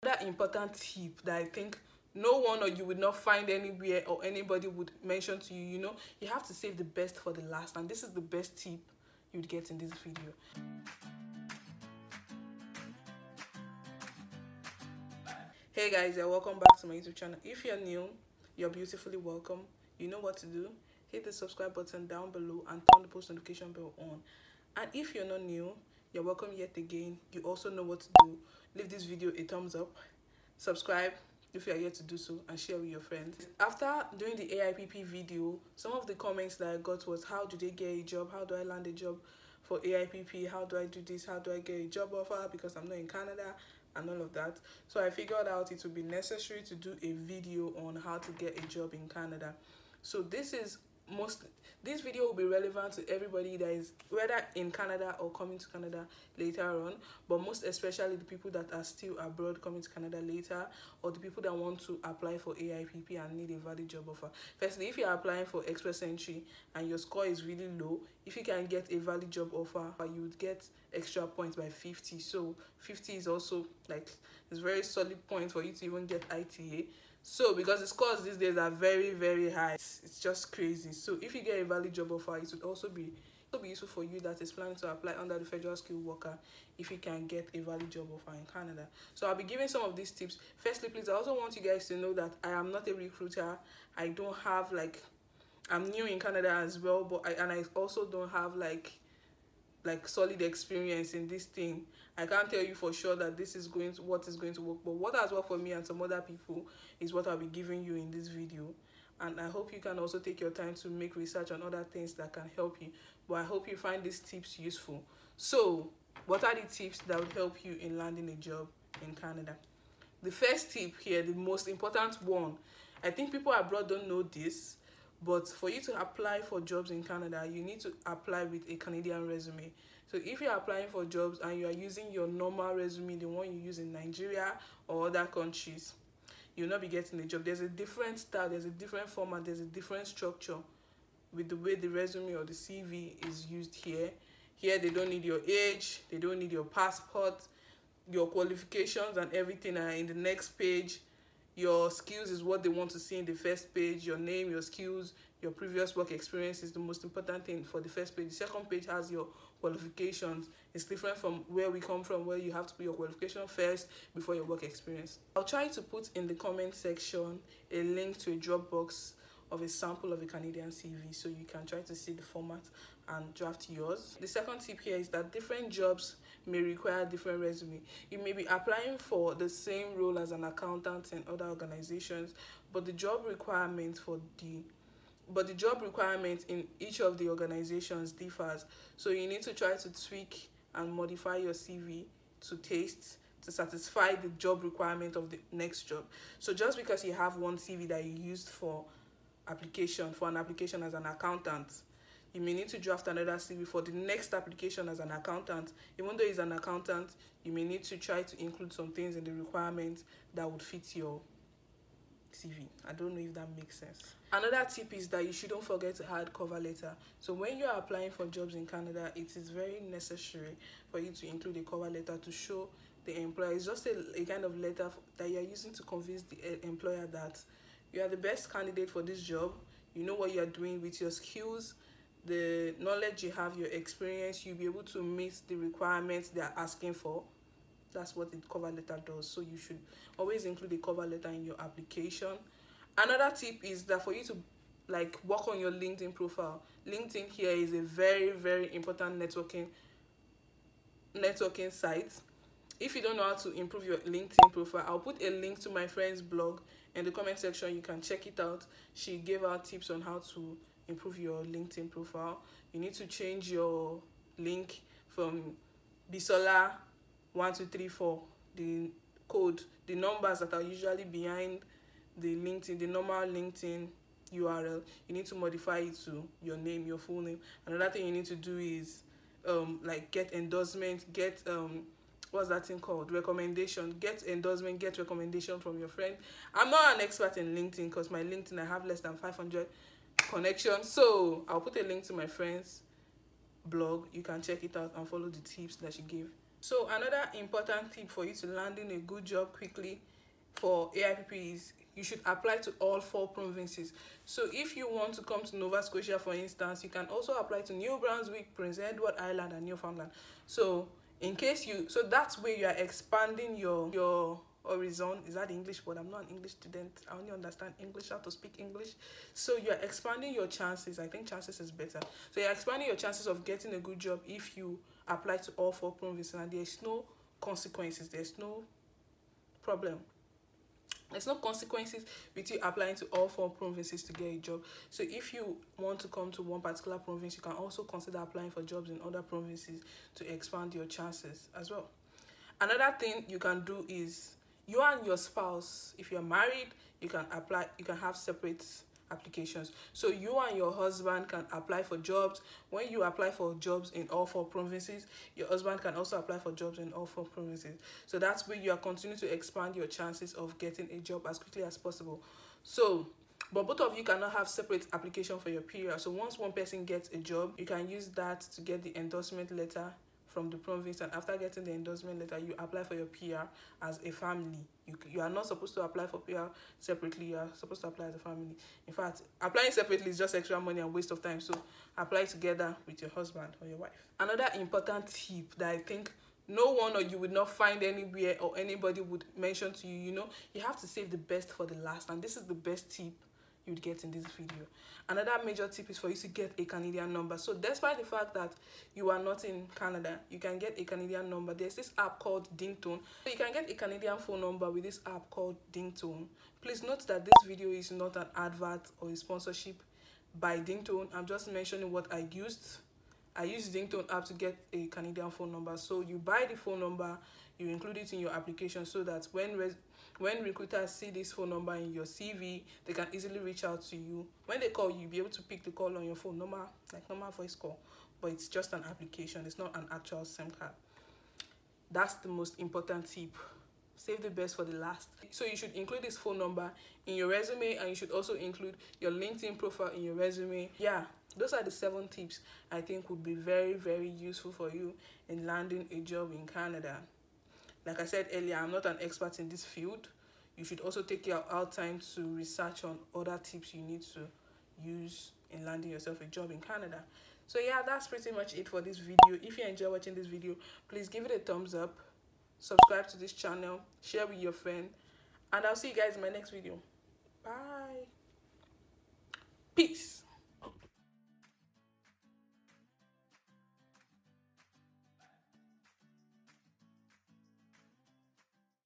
Another important tip that I think no one or you would not find anywhere or anybody would mention to you, you have to save the best for the last, and this is the best tip you'd get in this video. Hey guys, welcome back to my YouTube channel. If you're new, you're beautifully welcome. You know what to do. Hit the subscribe button down below and turn the post notification bell on. And if you're not new, you're welcome yet again. You also know what to do. Leave this video a thumbs up, subscribe if you are yet to do so, and share with your friends. After doing the AIPP video, some of the comments that I got was, how do they get a job? How do I land a job for AIPP? How do I do this? How do I get a job offer because I'm not in Canada? And all of that. So I figured out it would be necessary to do a video on how to get a job in Canada. So this video will be relevant to everybody that is whether in Canada or coming to Canada later on, but most especially the people that are still abroad coming to Canada later, or the people that want to apply for AIPP and need a valid job offer. Firstly, if you are applying for express entry and your score is really low, if you can get a valid job offer, you would get extra points by 50. So 50 is also like it's very solid point for you to even get ITA. So because the scores these days are very, very high, it's just crazy. So if you get a valid job offer, it would also be useful for you that is planning to apply under the federal skilled worker if you can get a valid job offer in Canada. So I'll be giving some of these tips. Firstly, please, I also want you guys to know that I am not a recruiter. I don't have I'm new in Canada as well, but I also don't have like solid experience in this thing. I can't tell you for sure that this is what is going to work, but what has worked for me and some other people is what I'll be giving you in this video. And I hope you can also take your time to make research on other things that can help you, but I hope you find these tips useful. So what are the tips that will help you in landing a job in Canada? The first tip here, the most important one, I think people abroad don't know this, but for you to apply for jobs in Canada, you need to apply with a Canadian resume. So if you're applying for jobs and you are using your normal resume, the one you use in Nigeria or other countries, you'll not be getting a job. There's a different style, there's a different format, there's a different structure with the way the resume or the CV is used here. Here, they don't need your age, they don't need your passport, your qualifications and everything are in the next page. Your skills is what they want to see in the first page. Your name, your skills, your previous work experience is the most important thing for the first page. The second page has your qualifications. It's different from where we come from, where you have to put your qualification first before your work experience. I'll try to put in the comment section a link to a Dropbox of a sample of a Canadian CV so you can try to see the format and draft yours. The second tip here is that different jobs may require different resume. You may be applying for the same role as an accountant in other organizations, but the job requirement in each of the organizations differs. So you need to try to tweak and modify your CV to satisfy the job requirement of the next job. So just because you have one CV that you used for an application as an accountant, you may need to draft another CV for the next application as an accountant. Even though it's an accountant, you may need to try to include some things in the requirements that would fit your CV. I don't know if that makes sense. Another tip is that you shouldn't forget to add cover letter. So when you are applying for jobs in Canada, it is very necessary for you to include a cover letter to show the employer. It's just a kind of letter that you are using to convince the employer that you are the best candidate for this job. You know what you are doing with your skills, the knowledge you have, your experience. You'll be able to meet the requirements they are asking for. That's what the cover letter does. So you should always include a cover letter in your application. Another tip is that for you to work on your LinkedIn profile. LinkedIn here is a very, very important networking site. If you don't know how to improve your LinkedIn profile, I'll put a link to my friend's blog in the comment section. You can check it out. She gave out tips on how to improve your LinkedIn profile. You need to change your link from Bisola1234, the code, the numbers that are usually behind the LinkedIn, the normal LinkedIn URL. You need to modify it to your name, your full name. Another thing you need to do is get endorsement, get what's that thing called? Recommendation. Get endorsement, get recommendation from your friend. I'm not an expert in LinkedIn because my LinkedIn, I have less than 500 connections. So I'll put a link to my friend's blog. You can check it out and follow the tips that she gave So another important tip for you to landing a good job quickly for AIPP is you should apply to all 4 provinces. So if you want to come to Nova Scotia, for instance, you can also apply to New Brunswick, Prince Edward Island, and Newfoundland. So in case you, so that's where you are expanding your horizon. Is that the English word? I'm not an English student. I only understand English, how to speak English. So you're expanding your chances. I think chances is better. So you're expanding your chances of getting a good job if you apply to all 4 provinces, and there's no consequences. There's no problem. There's no consequences with you applying to all 4 provinces to get a job. So if you want to come to one particular province, you can also consider applying for jobs in other provinces to expand your chances as well. Another thing you can do is you and your spouse, if you're married, you can apply, you can have separate applications. So you and your husband can apply for jobs. When you apply for jobs in all 4 provinces, your husband can also apply for jobs in all 4 provinces. So that's where you are continuing to expand your chances of getting a job as quickly as possible. So but both of you cannot have separate application for your PR. So once one person gets a job, you can use that to get the endorsement letter from the province, and after getting the endorsement letter, you apply for your PR as a family. You are not supposed to apply for PR separately. You are supposed to apply as a family. In fact, applying separately is just extra money and waste of time. So apply together with your husband or your wife. Another important tip that I think no one or you would not find anywhere or anybody would mention to you, you have to save the best for the last, and this is the best tip you would get in this video. Another major tip is for you to get a Canadian number. So despite the fact that you are not in Canada, you can get a Canadian number. There's this app called Dingtone. So you can get a Canadian phone number with this app called Dingtone. Please note that this video is not an advert or a sponsorship by Dingtone. I'm just mentioning what I used. I used Dingtone app to get a Canadian phone number. So you buy the phone number, you include it in your application so that when recruiters see this phone number in your CV, they can easily reach out to you. When they call you, you'll be able to pick the call on your phone, normal voice call, but it's just an application. It's not an actual SIM card. That's the most important tip. Save the best for the last. So you should include this phone number in your resume, and you should also include your LinkedIn profile in your resume. Yeah, those are the 7 tips I think would be very, very useful for you in landing a job in Canada. Like I said earlier, I'm not an expert in this field. You should also take out time to research on other tips you need to use in landing yourself a job in Canada. So yeah, that's pretty much it for this video. If you enjoy watching this video, please give it a thumbs up, subscribe to this channel, share with your friend, and I'll see you guys in my next video. Bye. Peace.